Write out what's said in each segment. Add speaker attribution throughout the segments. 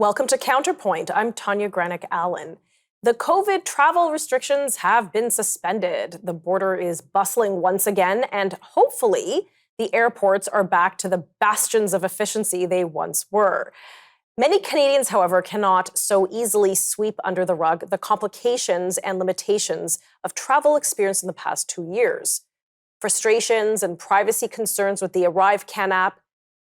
Speaker 1: Welcome to Counterpoint. I'm Tanya Granick-Allen. The COVID travel restrictions have been suspended. The border is bustling once again, and hopefully the airports are back to the bastions of efficiency they once were. Many Canadians, however, cannot so easily sweep under the rug the complications and limitations of travel experience in the past 2 years. Frustrations and privacy concerns with the ArriveCAN app,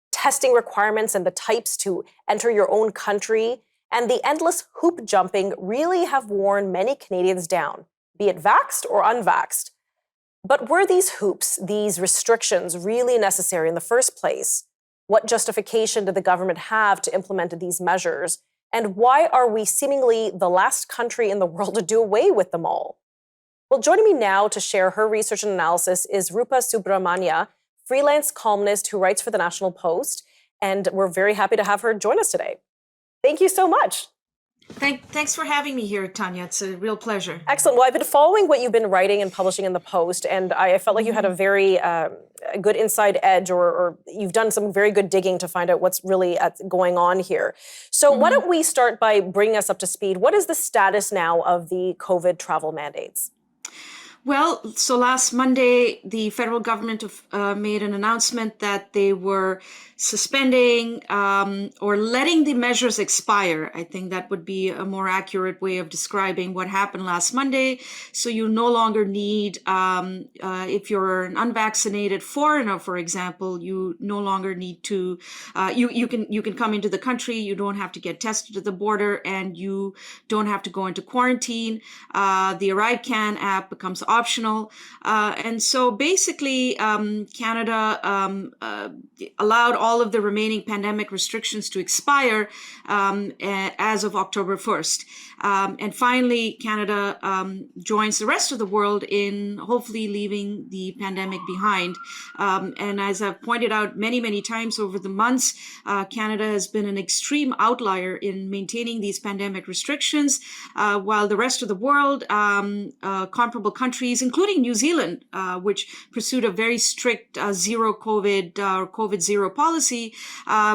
Speaker 1: testing requirements and the types to enter your own country, and the endless hoop jumping really have worn many Canadians down, be it vaxxed or unvaxxed. But were these hoops, these restrictions, really necessary in the first place? What justification did the government have to implement these measures? And why are we seemingly the last country in the world to do away with them all? Well, joining me now to share her research and analysis is Rupa Subramanya, freelance columnist who writes for the National Post, and we're very happy to have her join us today. Thank you so much.
Speaker 2: Thanks for having me here, Tanya. It's a real pleasure.
Speaker 1: Excellent. Well, I've been following what you've been writing and publishing in the Post, and I felt like you had a very good inside edge, or you've done some very good digging to find out what's really going on here. So why don't we start by bringing us up to speed? What is the status now of the COVID travel mandates?
Speaker 2: Well, so last Monday, the federal government made an announcement that they were suspending or letting the measures expire. I think that would be a more accurate way of describing what happened last Monday. So you no longer need, if you're an unvaccinated foreigner, for example, you no longer need to, you can come into the country. You don't have to get tested at the border, and you don't have to go into quarantine. The ArriveCAN app becomes optional. And so basically, Canada allowed all of the remaining pandemic restrictions to expire as of October 1st. And finally, Canada joins the rest of the world in hopefully leaving the pandemic behind. And as I've pointed out many, many times over the months, Canada has been an extreme outlier in maintaining these pandemic restrictions, while the rest of the world, comparable countries, including New Zealand, which pursued a very strict zero COVID or COVID zero policy,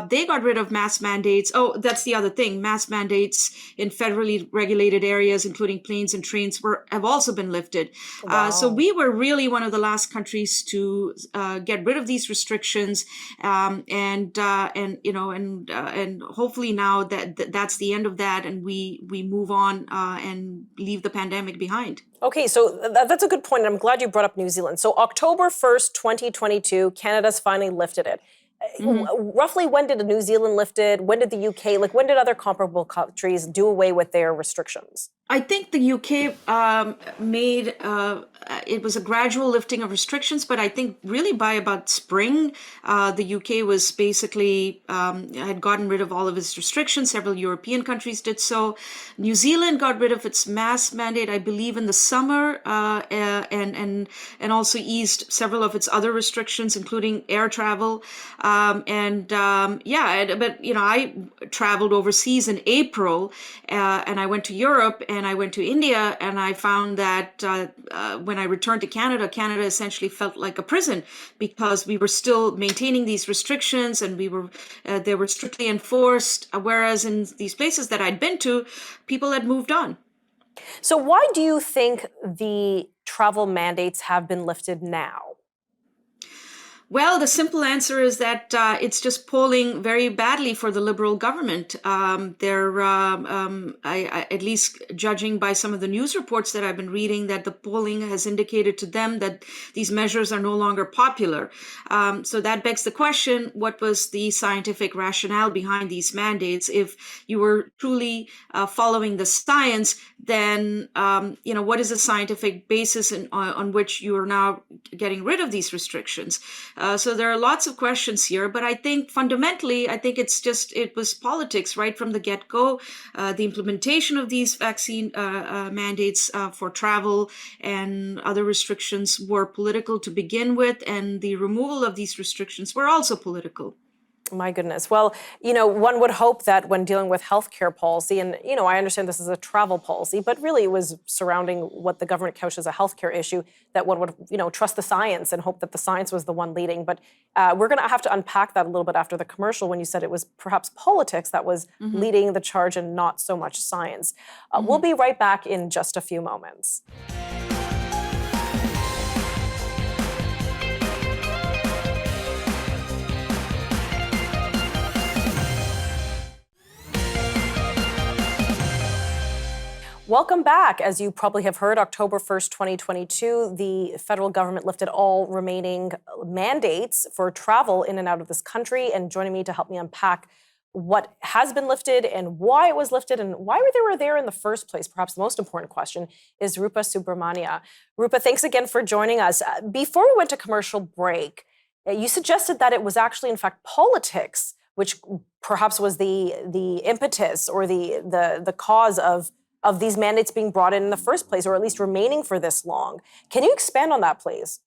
Speaker 2: they got rid of mask mandates. Oh, that's the other thing. Mask mandates in federally regulated areas, including planes and trains, have also been lifted.
Speaker 1: Wow.
Speaker 2: So we were really one of the last countries to get rid of these restrictions, and hopefully now that's the end of that, and we move on and leave the pandemic behind.
Speaker 1: Okay, so that's a good point. And I'm glad you brought up New Zealand. So October 1st, 2022, Canada's finally lifted it. Roughly when did New Zealand lift it? When did the UK, when did other comparable countries do away with their restrictions?
Speaker 2: I think the UK made, it was a gradual lifting of restrictions, but I think really by about spring, the UK was basically, had gotten rid of all of its restrictions. Several European countries did so. New Zealand got rid of its mask mandate, I believe, in the summer, and also eased several of its other restrictions, including air travel. But I traveled overseas in April, and I went to Europe, and I went to India, and I found that when I returned to Canada, Canada essentially felt like a prison because we were still maintaining these restrictions, and they were strictly enforced, whereas in these places that I'd been to, people had moved on.
Speaker 1: So why do you think the travel mandates have been lifted now?
Speaker 2: Well, the simple answer is that it's just polling very badly for the Liberal government. At least judging by some of the news reports that I've been reading, that the polling has indicated to them that these measures are no longer popular. So that begs the question, what was the scientific rationale behind these mandates? If you were truly following the science, then, what is the scientific basis on which you are now getting rid of these restrictions? So there are lots of questions here, but I think fundamentally, it was politics right from the get-go. The implementation of these vaccine mandates for travel and other restrictions were political to begin with, and the removal of these restrictions were also political.
Speaker 1: My goodness. Well, one would hope that when dealing with healthcare policy, and, I understand this is a travel policy, but really it was surrounding what the government couched as a healthcare issue, that one would, trust the science and hope that the science was the one leading. But we're going to have to unpack that a little bit after the commercial when you said it was perhaps politics that was leading the charge and not so much science. We'll be right back in just a few moments. Welcome back. As you probably have heard, October 1st, 2022, the federal government lifted all remaining mandates for travel in and out of this country. And joining me to help me unpack what has been lifted and why it was lifted and why they were there in the first place, perhaps the most important question, is Rupa Subramanya. Rupa, thanks again for joining us. Before we went to commercial break, you suggested that it was actually, in fact, politics, which perhaps was the impetus or the cause of these mandates being brought in the first place, or at least remaining for this long. Can you expand on that, please?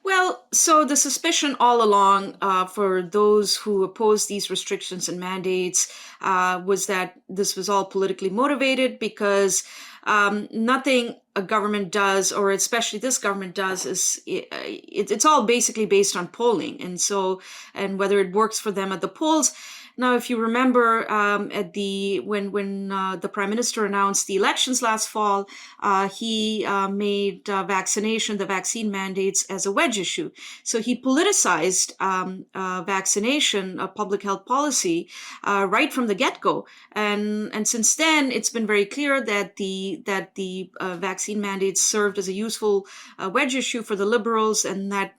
Speaker 2: Well, so the suspicion all along for those who oppose these restrictions and mandates was that this was all politically motivated, because nothing a government does, or especially this government does, is it's all basically based on polling, and whether it works for them at the polls. Now, if you remember, when the Prime Minister announced the elections last fall, he made the vaccine mandates as a wedge issue. So he politicized vaccination, public health policy, right from the get-go. And since then, it's been very clear that the vaccine mandates served as a useful wedge issue for the Liberals, and that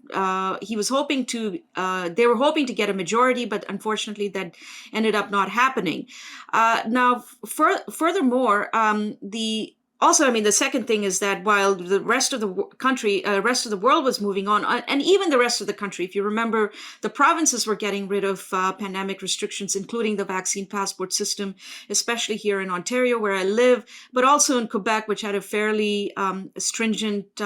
Speaker 2: they were hoping to get a majority, but unfortunately that ended up not happening. Now, furthermore, the second thing is that while the rest of the world was moving on, and even the rest of the country, if you remember, the provinces were getting rid of pandemic restrictions, including the vaccine passport system, especially here in Ontario, where I live, but also in Quebec, which had a fairly stringent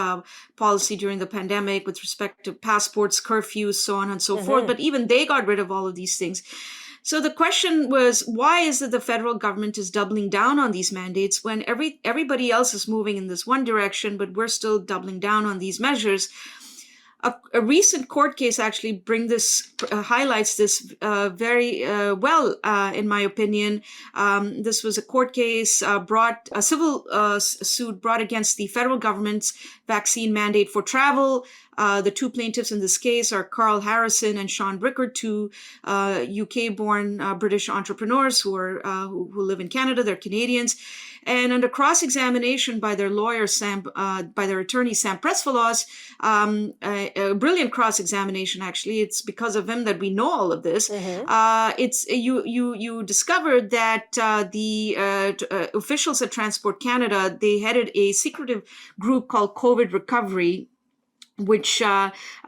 Speaker 2: policy during the pandemic with respect to passports, curfews, so on and so forth. But even they got rid of all of these things. So the question was, why is it the federal government is doubling down on these mandates when everybody else is moving in this one direction, but we're still doubling down on these measures? A recent court case actually highlights this very well, in my opinion. This was a court case a civil suit brought against the federal government's vaccine mandate for travel. The two plaintiffs in this case are Carl Harrison and Sean Brickard, two UK-born British entrepreneurs who live in Canada. They're Canadians. And under cross-examination by their lawyer, by their attorney, Sam Presvelos, a brilliant cross-examination, actually. It's because of him that we know all of this. You discovered that the officials at Transport Canada, they headed a secretive group called COVID Recovery, which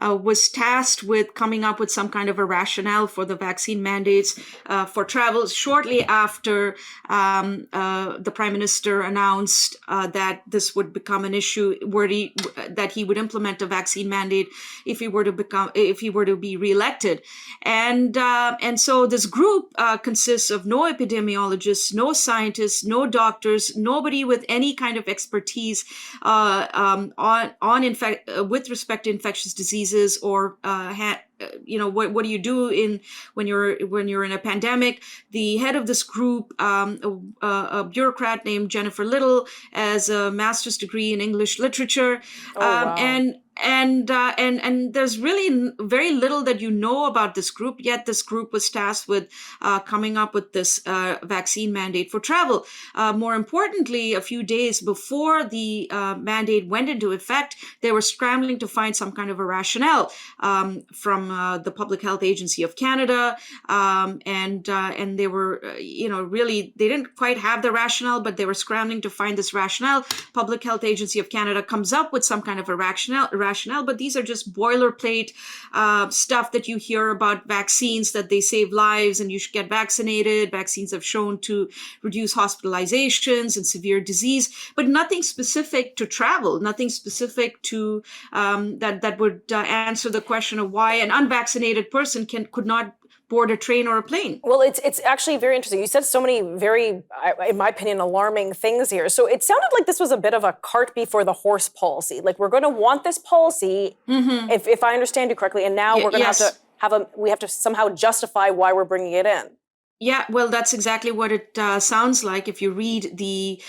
Speaker 2: was tasked with coming up with some kind of a rationale for the vaccine mandates for travel shortly after the Prime Minister announced that this would become an issue, that he would implement a vaccine mandate if he were to be reelected. And so this group consists of no epidemiologists, no scientists, no doctors, nobody with any kind of expertise with respect to infectious diseases, or what do you do when you're in a pandemic? The head of this group, a bureaucrat named Jennifer Little, has a master's degree in English literature,
Speaker 1: Wow.
Speaker 2: And there's really very little that you know about this group, yet this group was tasked with coming up with this vaccine mandate for travel. More importantly, a few days before the mandate went into effect, they were scrambling to find some kind of a rationale from the Public Health Agency of Canada, and they were, really, they didn't quite have the rationale, but they were scrambling to find this rationale. Public Health Agency of Canada comes up with some kind of a rationale, but these are just boilerplate stuff that you hear about vaccines, that they save lives and you should get vaccinated. Vaccines have shown to reduce hospitalizations and severe disease, but nothing specific to travel, nothing specific to that would answer the question of why an unvaccinated person could not board a train or a plane.
Speaker 1: Well, it's actually very interesting. You said so many very, in my opinion, alarming things here. So it sounded like this was a bit of a cart before the horse policy. Like we're going to want this policy, if I understand you correctly, and now we're going to we have to somehow justify why we're bringing it in.
Speaker 2: Yeah, well, that's exactly what it sounds like if you read the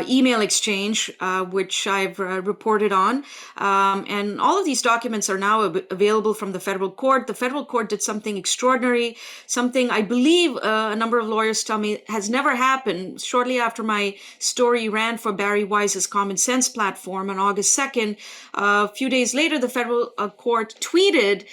Speaker 2: email exchange, which I've reported on. And all of these documents are now available from the federal court. The federal court did something extraordinary, something I believe a number of lawyers tell me has never happened. Shortly after my story ran for Barry Wise's Common Sense platform on August 2nd, a few days later, the federal court tweeted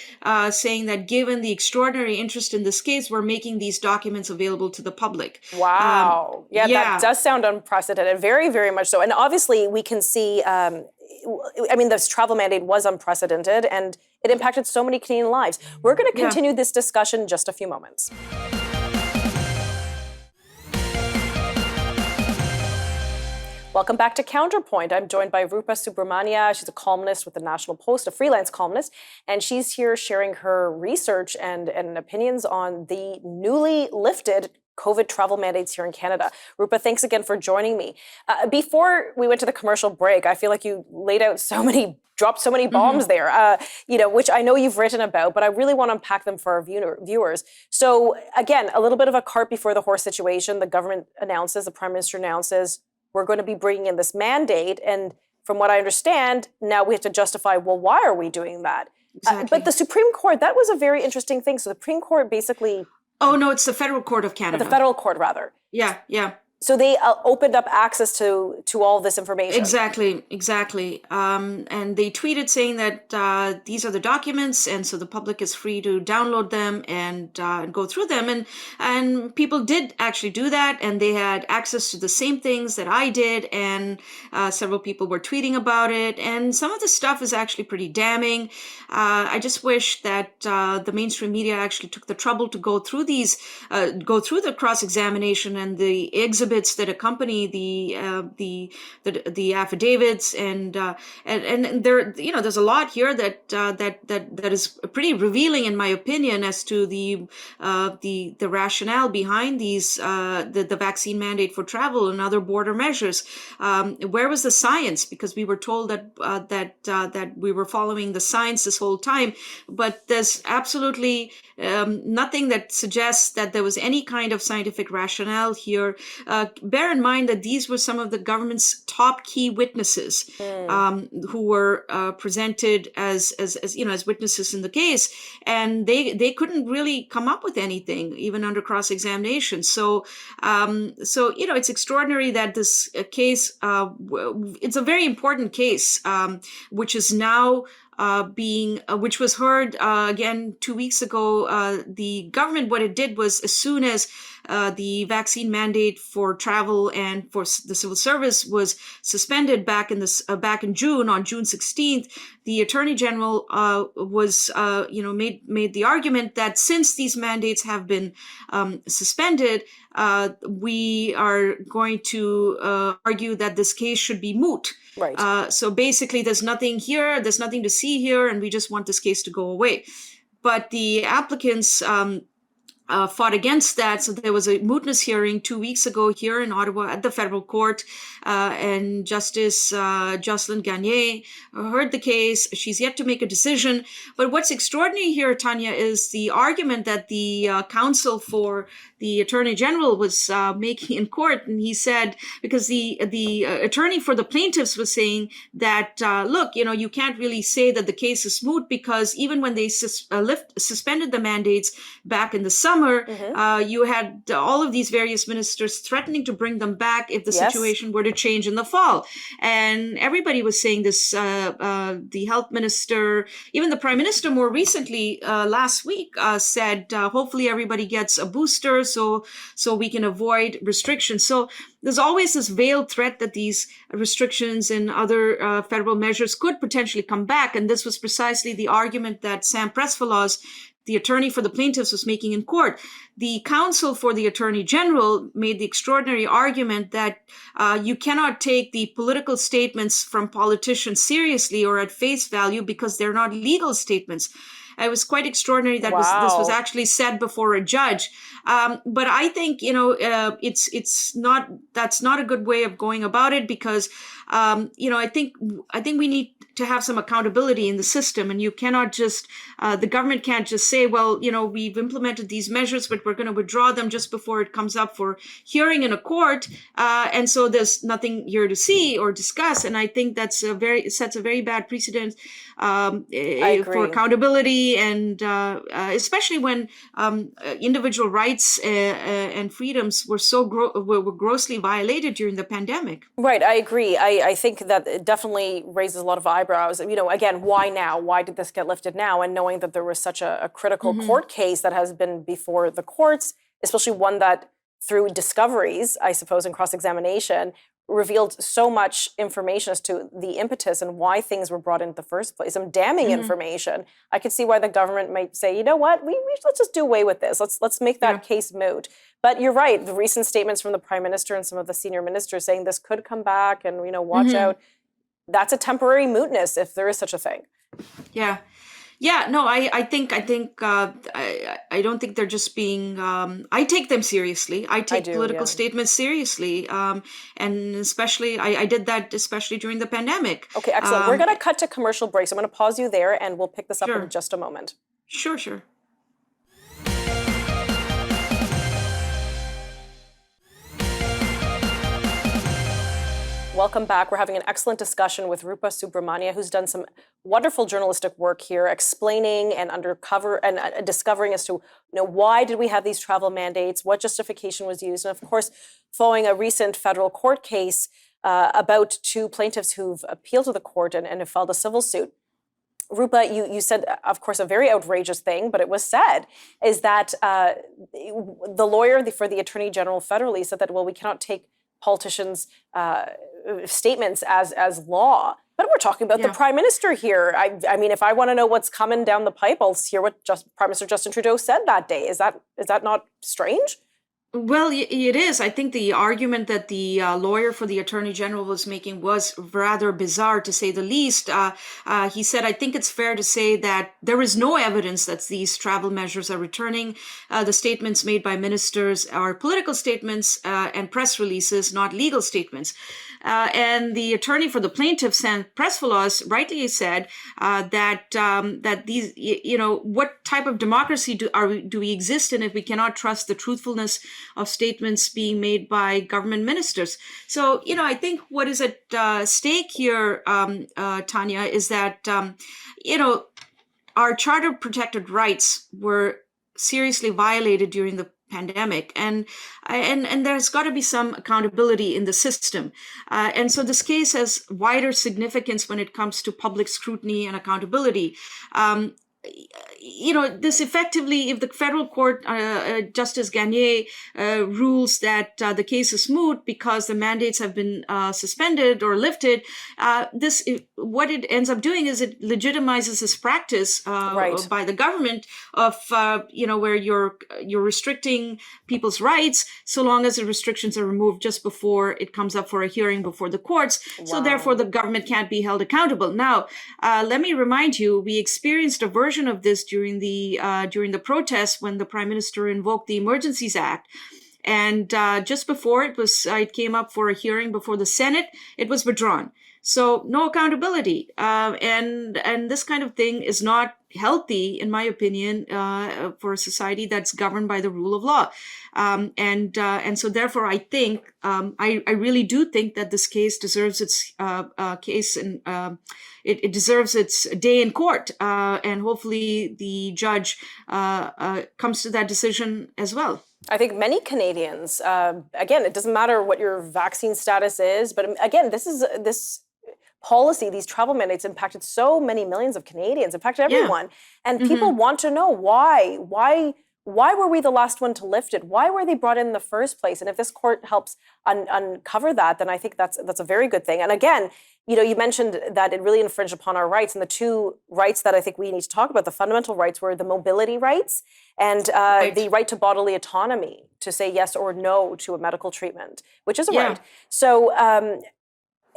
Speaker 2: saying that given the extraordinary interest in this case, we're making these documents available to the public.
Speaker 1: Wow. That does sound unprecedented. Very, very much so. And obviously we can see, this travel mandate was unprecedented and it impacted so many Canadian lives. We're going to continue this discussion in just a few moments. Welcome back to Counterpoint. I'm joined by Rupa Subramanya. She's a columnist with the National Post, a freelance columnist, and she's here sharing her research and opinions on the newly lifted COVID travel mandates here in Canada. Rupa, thanks again for joining me. Before we went to the commercial break, I feel like you laid out dropped so many bombs there, which I know you've written about, but I really want to unpack them for our viewers. So again, a little bit of a cart before the horse situation. The government announces, the Prime Minister announces, we're going to be bringing in this mandate. And from what I understand, now we have to justify, well, why are we doing that?
Speaker 2: Exactly.
Speaker 1: But the Supreme Court, that was a very interesting thing. So the Supreme Court basically...
Speaker 2: Oh, no, it's the Federal Court of Canada.
Speaker 1: The Federal Court, rather.
Speaker 2: Yeah.
Speaker 1: So they opened up access to all this information.
Speaker 2: Exactly. And they tweeted saying that these are the documents, and so the public is free to download them and go through them. And people did actually do that, and they had access to the same things that I did, and several people were tweeting about it. And some of the stuff is actually pretty damning. I just wish that the mainstream media actually took the trouble to go through the cross-examination and the exhibits that accompany the affidavits, and there, there's a lot here that is pretty revealing, in my opinion, as to the rationale behind these the vaccine mandate for travel and other border measures. Where was the science? Because we were told that we were following the science this whole time, but there's absolutely nothing that suggests that there was any kind of scientific rationale here. Bear in mind that these were some of the government's top key witnesses who were presented as witnesses in the case, and they couldn't really come up with anything, even under cross-examination. So it's extraordinary that this case, it's a very important case, which is now which was heard again 2 weeks ago. The government, what it did was, as soon as the vaccine mandate for travel and for the civil service was suspended back in June, on June 16th, the Attorney General made the argument that since these mandates have been suspended, we are going to argue that this case should be moot.
Speaker 1: Right.
Speaker 2: So basically, there's nothing here, there's nothing to see here, and we just want this case to go away. But the applicants fought against that. So there was a mootness hearing 2 weeks ago here in Ottawa at the federal court, and Justice Jocelyn Gagné heard the case. She's yet to make a decision. But what's extraordinary here, Tanya, is the argument that the counsel for the Attorney General was making in court. And he said, because the attorney for the plaintiffs was saying that, look, you can't really say that the case is moot, because even when they suspended the mandates back in the summer, you had all of these various ministers threatening to bring them back if the situation were to change in the fall. And everybody was saying this, the health minister, even the prime minister more recently last week said, hopefully everybody gets a booster so we can avoid restrictions. So there's always this veiled threat that these restrictions and other federal measures could potentially come back. And this was precisely the argument that Sam Presvelas, the attorney for the plaintiffs, was making in court. The counsel for the Attorney General made the extraordinary argument that you cannot take the political statements from politicians seriously or at face value because they're not legal statements. It was quite extraordinary that this was
Speaker 1: Wow.
Speaker 2: actually said before a judge. But I think, it's not, that's not a good way of going about it, because, I think we need to have some accountability in the system, and you cannot just, the government can't just say, well, we've implemented these measures, but we're going to withdraw them just before it comes up for hearing in a court. And so there's nothing here to see or discuss. And I think that's sets a very bad precedent for accountability, and especially when individual rights and freedoms were grossly violated during the pandemic.
Speaker 1: Right, I agree. I think that it definitely raises a lot of eyebrows. Again, why now? Why did this get lifted now? And knowing that there was such a critical court case that has been before the courts, especially one that through discoveries, I suppose, and cross-examination, revealed so much information as to the impetus and why things were brought in the first place, some damning information. I could see why the government might say, you know what, we let's just do away with this. Let's make that case moot. But you're right, the recent statements from the Prime Minister and some of the senior ministers saying this could come back and, watch out. That's a temporary mootness, if there is such a thing.
Speaker 2: Yeah. Yeah, no, I think I don't think they're just being. I take them seriously. I take political statements seriously, and especially I did that especially during the pandemic.
Speaker 1: Okay, excellent. We're going to cut to commercial breaks. I'm going to pause you there, and we'll pick this up in just a moment.
Speaker 2: Sure.
Speaker 1: Welcome back. We're having an excellent discussion with Rupa Subramanya, who's done some wonderful journalistic work here, explaining and discovering as to why did we have these travel mandates, what justification was used, and of course, following a recent federal court case about two plaintiffs who've appealed to the court and have filed a civil suit. Rupa, you said, of course, a very outrageous thing, but it was said, is that the lawyer for the Attorney General federally said that, well, we cannot take politicians' statements as law. But we're talking about the Prime Minister here. I mean, if I want to know what's coming down the pipe, I'll hear what Prime Minister Justin Trudeau said that day. Is that not strange?
Speaker 2: Well, it is. I think the argument that the lawyer for the Attorney General was making was rather bizarre, to say the least. He said, I think it's fair to say that there is no evidence that these travel measures are returning. The statements made by ministers are political statements and press releases, not legal statements. And the attorney for the plaintiffs, Sam Pressfellows, rightly said that these, what type of democracy do we exist in if we cannot trust the truthfulness of statements being made by government ministers? So, I think what is at stake here, Tanya, is that, our Charter of Protected Rights were seriously violated during the pandemic, and there's got to be some accountability in the system, and so this case has wider significance when it comes to public scrutiny and accountability. This effectively, if the federal court, Justice Gagné, rules that the case is moot because the mandates have been suspended or lifted, what it ends up doing is it legitimizes this practice by the government of, where you're restricting people's rights so long as the restrictions are removed just before it comes up for a hearing before the courts. Wow. So therefore, the government can't be held accountable. Now, let me remind you, we experienced a version of this during the protests when the Prime Minister invoked the Emergencies Act. And just before it came up for a hearing before the Senate, it was withdrawn. So no accountability. And this kind of thing is not healthy, in my opinion, for a society that's governed by the rule of law. And so therefore, I think, I really do think that this case deserves its case, and it deserves its day in court. And hopefully the judge comes to that decision as well.
Speaker 1: I think many Canadians, again, it doesn't matter what your vaccine status is, but again, this policy, these travel mandates impacted so many millions of Canadians, impacted everyone. And people want to know why were we the last one to lift it? Why were they brought in the first place? And if this court helps uncover that, then I think that's a very good thing. And again, you mentioned that it really infringed upon our rights. And the two rights that I think we need to talk about, the fundamental rights, were the mobility rights and the right to bodily autonomy, to say yes or no to a medical treatment, which is a right. So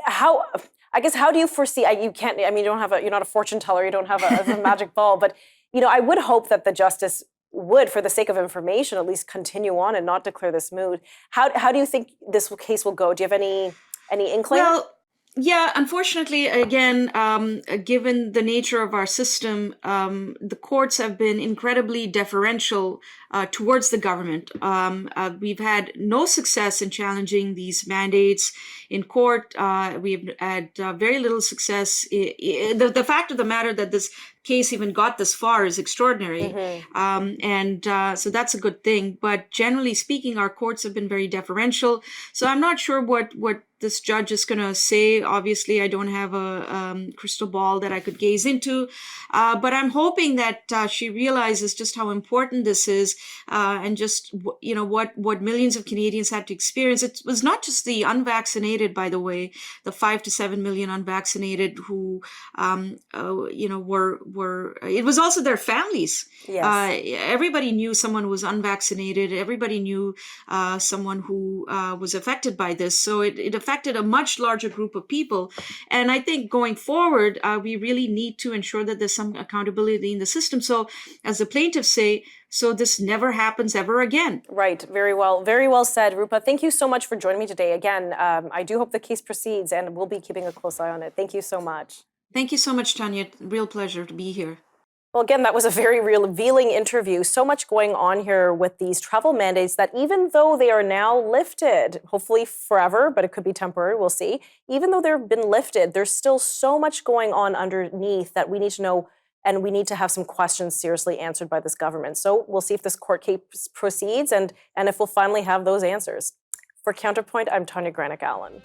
Speaker 1: how do you foresee? You're not a fortune teller, you don't have a magic ball, but I would hope that the justice would, for the sake of information, at least continue on and not declare this moot. How do you think this case will go? Do you have any inkling?
Speaker 2: Well, yeah, unfortunately, again, given the nature of our system, the courts have been incredibly deferential towards the government. We've had no success in challenging these mandates in court. We've had very little success. The fact of the matter that this case even got this far is extraordinary. So that's a good thing. But generally speaking, our courts have been very deferential. So I'm not sure what this judge is going to say. Obviously, I don't have a crystal ball that I could gaze into, but I'm hoping that she realizes just how important this is, and just what millions of Canadians had to experience. It was not just the unvaccinated, by the way, the 5 to 7 million unvaccinated who were. It was also their families.
Speaker 1: Yes.
Speaker 2: Everybody knew someone who was unvaccinated. Everybody knew someone who was affected by this. So it affected a much larger group of people. And I think going forward, we really need to ensure that there's some accountability in the system. So as the plaintiffs say, so this never happens ever again.
Speaker 1: Right. Very well said, Rupa. Thank you so much for joining me today. Again, I do hope the case proceeds, and we'll be keeping a close eye on it. Thank you so much.
Speaker 2: Thank you so much, Tanya. Real pleasure to be here.
Speaker 1: Well, again, that was a very revealing interview. So much going on here with these travel mandates that even though they are now lifted, hopefully forever, but it could be temporary, we'll see. Even though they've been lifted, there's still so much going on underneath that we need to know, and we need to have some questions seriously answered by this government. So we'll see if this court case proceeds and if we'll finally have those answers. For Counterpoint, I'm Tanya Granick-Allen.